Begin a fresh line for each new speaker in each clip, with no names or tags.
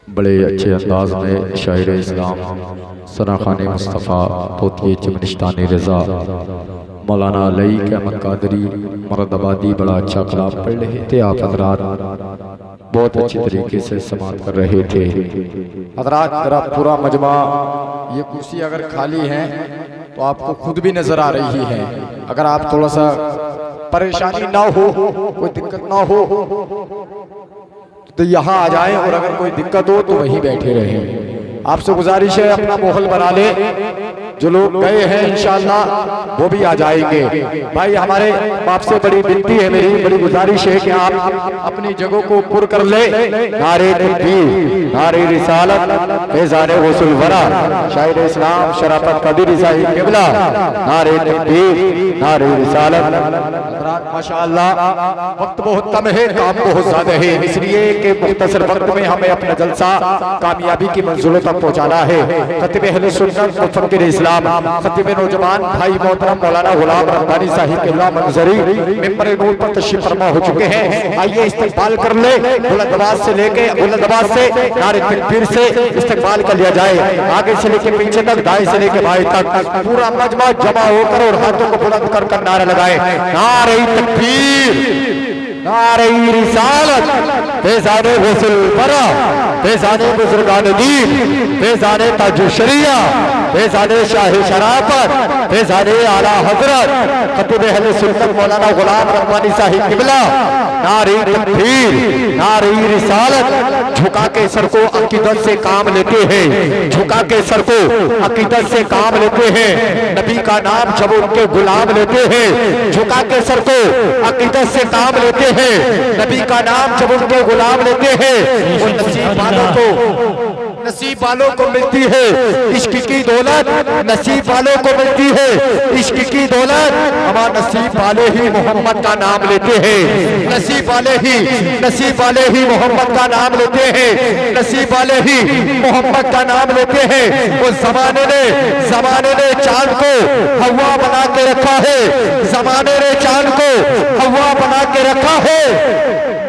बड़े अच्छे अंदाज में शायर इस्लाम सना खान मुस्तफ़ा तोतिए चिमनिस्तानी रज़ा मौलाना अलई अहमद कादरी मरदाबादी बड़ा अच्छा कलाम पढ़ रहे थे। आप हजरात बहुत अच्छी तरीके से समाप्त कर रहे थे। हजरात जरा पूरा मजमा, ये कुर्सी अगर खाली है तो आपको खुद भी नजर आ रही है। अगर आप थोड़ा सा परेशानी ना हो, कोई दिक्कत ना हो तो यहाँ आ जाएं, और अगर कोई दिक्कत हो तो वहीं बैठे रहें। आपसे गुजारिश है अपना माहौल बना ले। जो लोग गए हैं इंशाअल्लाह वो भी आ जाएंगे। भाई हमारे बाप से बड़ी विनती है, मेरी बड़ी गुजारिश है कि आप अपनी जगहों को पुर कर ले। नारे तकबीर, नारे रिसालत, फैज़ाने गौसुल वरा, शायर इस्लाम शराफत कदीर साहिब क़िबला, नारे तकबीर, नारे रिसालत। माशाअल्लाह वक्त बहुत कम है, काम बहुत ज्यादा है, इसलिए कि मुख्तसर वक्त में हमें अपना जलसा कामयाबी की मंजिलों तक पहुंचाना है। खतीब अहले सुन्नत मुफक्किर इस्लाम खतीब नौजवान भाई मोहतरम मौलाना गुलाम रब्बानी साहिब क़िबला मंजरी मिंबर नूर पर तशरीफ फरमा हो चुके हैं। आइए इस्तकबाल कर ले। बुलंदबाज से लेके बुलंदबाज से नारे तकबीर से इस्तकबाल कर लिया जाए। आगे से लेके पीछे तक, दाएं से लेके बाएं तक पूरा मजमा जमा होकर और हाथों को बुलंद कर नारा लगाए। नारे तकबीर, नारे रिसालत, फैज़ाने गौसुल वरा, फैज़ाने बुजुर्गान दीन, फैज़ाने ताजुल शरिया, फैज़ाने शाह शराफत, फैज़ाने आला हजरत खतीब अहले सुन्नत मौलाना गुलाम रब्बानी साहिब क़िबला। नारे तकबीर, नारे रिसालत। झुका के सर को अकीदत से काम लेते हैं, झुका के सर को अकीदत से काम लेते हैं। नबी का नाम जब उनके गुलाम लेते हैं, झुका के सर को अकीदत से काम लेते हैं। नबी का नाम जब उनके गुलाम लेते हैं, वो नसीब वालों को मिलती है इश्क की दौलत, नसीब वालों को मिलती है इश्क की दौलत। हमारा नसीब वाले ही मोहम्मद का नाम लेते हैं, नसीब वाले ही मोहम्मद का नाम लेते हैं, नसीब वाले ही मोहम्मद का नाम लेते हैं। वो जमाने ने चांद को हवा बना के रखा है, जमाने ने चांद को हवा बना के रखा है।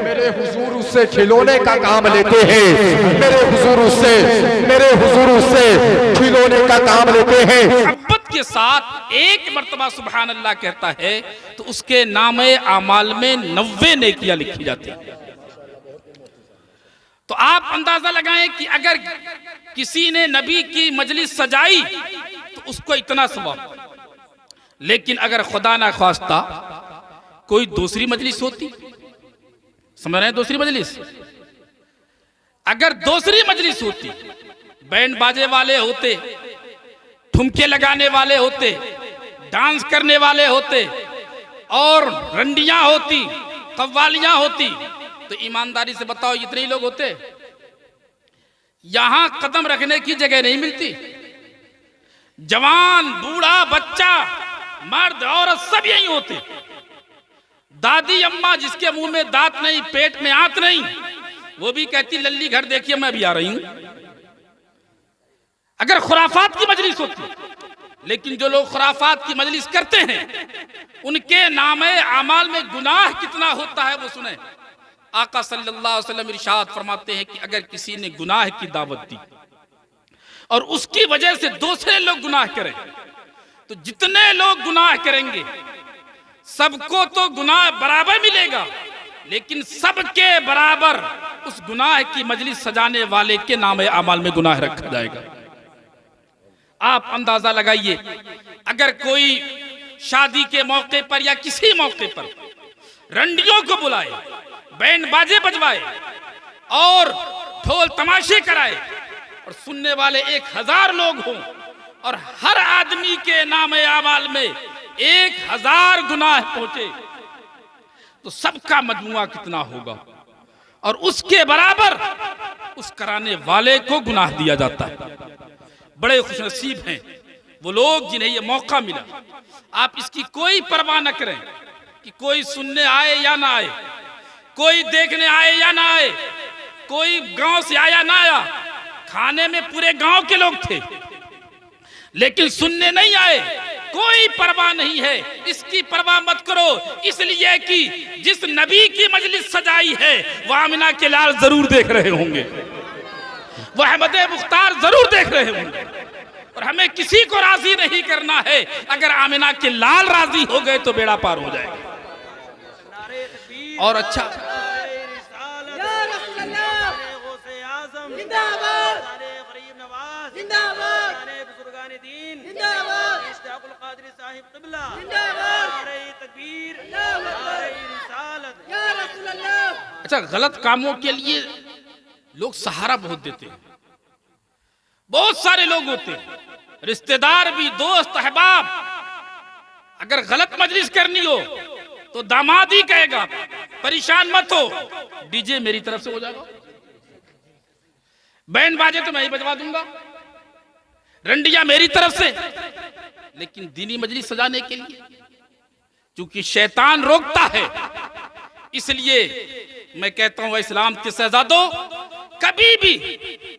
मेरे हुजूर उससे खिलौने का काम लेते हैं, मेरे हुजूर उससे खिलौने का काम लेते हैं।
मोहब्बत के साथ एक मर्तबा सुभान अल्लाह कहता है तो उसके नामे आमाल में 90 नेकियां लिखी जाती हैं। तो आप अंदाजा लगाएं कि अगर किसी ने नबी की मजलिस सजाई तो उसको इतना सवाब, लेकिन अगर खुदा ना ख्वास्ता कोई दूसरी मजलिस होती, समझ रहे हैं, दूसरी मजलिस, अगर दूसरी मजलिस होती, बैंड बाजे वाले होते, ठुमके लगाने वाले होते, डांस करने वाले होते और रंडियां होती, कव्वालियां होती, तो ईमानदारी से बताओ इतने ही लोग होते? यहां कदम रखने की जगह नहीं मिलती। जवान, बूढ़ा, बच्चा, मर्द, औरत सब यही होते। दादी अम्मा जिसके मुंह में दांत नहीं, पेट में आंत नहीं, वो भी कहती लल्ली घर देखिए मैं भी आ रही हूं। अगर खुराफात की मजलिस होती, लेकिन जो लोग खुराफात की मजलिस करते हैं उनके नामे आमाल में गुनाह कितना होता है वो सुने। आका सल्लल्लाहु अलैहि वसल्लम इरशाद फरमाते हैं कि अगर किसी ने गुनाह की दावत दी और उसकी वजह से दूसरे लोग गुनाह करें, तो जितने लोग गुनाह करेंगे सबको तो गुनाह बराबर मिलेगा, लेकिन सबके बराबर उस गुनाह की मजलिस सजाने वाले के नाम अमाल में गुनाह रखा जाएगा। आप अंदाजा लगाइए, अगर कोई शादी के मौके पर या किसी मौके पर रंडियों को बुलाए, बैंड बाजे बजवाए और ढोल तमाशे कराए और सुनने वाले 1000 लोग हों और हर आदमी के नाम अमाल में 1000 गुनाह पहुंचे, तो सबका मजमुआ कितना होगा? और उसके बराबर उस कराने वाले को गुनाह दिया जाता है। बड़े खुशनसीब हैं वो लोग जिन्हें ये मौका मिला। आप इसकी कोई परवाह न करें कि कोई सुनने आए या ना आए, कोई देखने आए या ना आए, कोई गांव से आया ना आया। खाने में पूरे गांव के लोग थे, लेकिन सुनने नहीं आए, कोई परवाह नहीं है। इसकी परवाह मत करो, इसलिए कि जिस नबी की मजलिस सजाई है वो आमिना के लाल जरूर देख रहे होंगे। वो अहमद मुख्तार जरूर देख रहे होंगे। और हमें किसी को राजी नहीं करना है। अगर आमिना के लाल राजी हो गए तो बेड़ा पार हो जाएगा। और अच्छा अच्छा, गलत कामों के लिए लोग सहारा बहुत देते हैं। बहुत सारे लोग होते हैं, रिश्तेदार भी, दोस्त अहबाब। अगर गलत मजलिस करनी हो तो दामाद ही कहेगा परेशान मत हो, डीजे मेरी तरफ से हो जाएगा, बैंड बाजे तो मैं ही बजवा दूंगा, रंडिया मेरी तरफ से। लेकिन दीनी मजलिस सजाने के लिए क्योंकि शैतान रोकता है, इसलिए मैं कहता हूं इस्लाम के शहजादों, कभी भी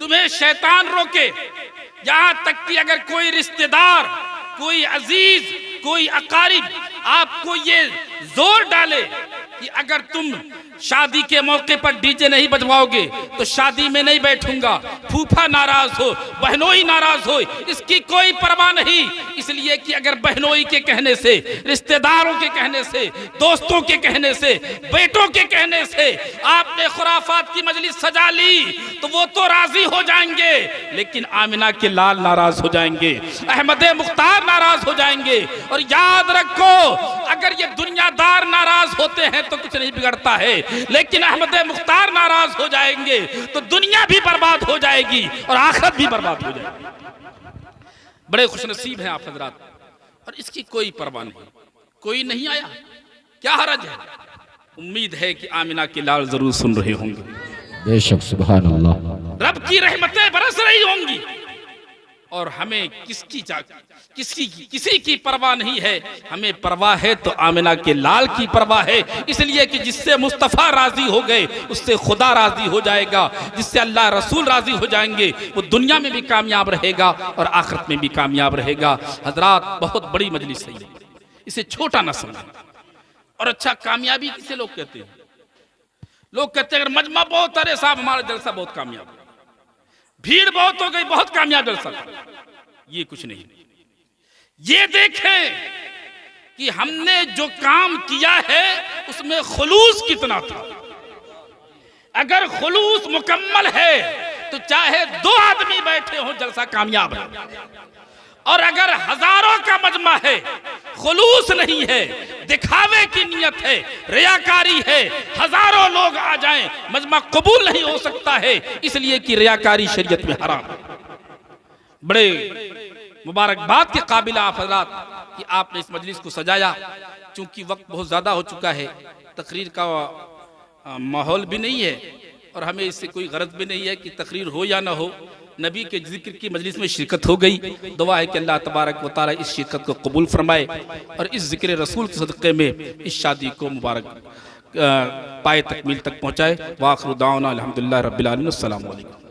तुम्हें शैतान रोके, यहां तक कि अगर कोई रिश्तेदार, कोई अजीज, कोई अकारिब आपको ये जोर डाले कि अगर तुम शादी के मौके पर डीजे नहीं बजवाओगे तो शादी में नहीं बैठूंगा, फूफा नाराज हो, बहनोई नाराज हो, इसकी कोई परवाह नहीं। इसलिए कि अगर बहनोई के कहने से, रिश्तेदारों के कहने से, दोस्तों के कहने से, बेटों के कहने से आपने खुराफात की मजलिस सजा ली तो वो तो राजी हो जाएंगे, लेकिन आमिना के लाल नाराज हो जाएंगे, अहमद मुख्तार नाराज हो जाएंगे। और याद रखो, अगर ये दुनियादार नाराज होते हैं तो कुछ नहीं बिगड़ता है, लेकिन अहमद मुख्तार नाराज हो जाएंगे तो दुनिया भी बर्बाद हो जाएगी और आखिरत भी बर्बाद हो जाएगी। बड़े खुशनसीब हैं आप हजरात, और इसकी कोई परवाह नहीं। कोई नहीं आया, क्या हरज है? उम्मीद है कि आमिना के लाल जरूर सुन रहे होंगे।
बेशक, सुभान अल्लाह।
रब की रहमतें बरस रही होंगी और हमें किसी की परवाह नहीं है। हमें परवाह है तो आमिना के लाल की परवाह है, इसलिए कि जिससे मुस्तफ़ा राजी हो गए उससे खुदा राजी हो जाएगा, जिससे अल्लाह रसूल राजी हो जाएंगे वो दुनिया में भी कामयाब रहेगा और आखिरत में भी कामयाब रहेगा। हजरात, बहुत बड़ी मजलिस है, इसे छोटा ना समझें। और अच्छा, कामयाबी किसे लोग कहते हैं? लोग कहते हैं अगर मजमा बहुत, अरे साहब हमारा जलसा बहुत कामयाब, भीड़ बहुत हो गई, बहुत कामयाब जलसा। ये कुछ नहीं। ये देखें कि हमने जो काम किया है उसमें खुलूस कितना था। अगर खुलूस मुकम्मल है तो चाहे 2 आदमी बैठे हो जलसा कामयाब है। और अगर हजारों का मजमा है, खुलूस नहीं है, दिखावे की नियत है, रियाकारी है, हजारों लोग आ जाएं, मजमा कबूल नहीं हो सकता है, इसलिए कि रियाकारी शरीयत में हराम है। बड़े मुबारकबाद के काबिल आप हजरात कि आपने इस मजलिस को सजाया। चूंकि वक्त बहुत ज्यादा हो चुका है, तकरीर का माहौल भी नहीं है और हमें इससे कोई गरज भी नहीं है कि तकरीर हो या ना हो। नबी के जिक्र की मजलिस में शिरकत हो गई। दुआ है कि अल्लाह तबारक व तआला इस शिरकत को कबूल फरमाए और इस जिक्र रसूल के सदक़े में इस शादी को मुबारक पाए तकमील तक पहुँचाए। वाखिर दावना अल्हम्दुलिल्लाह रब्बिल आलमीन। अस्सलामु अलैकुम।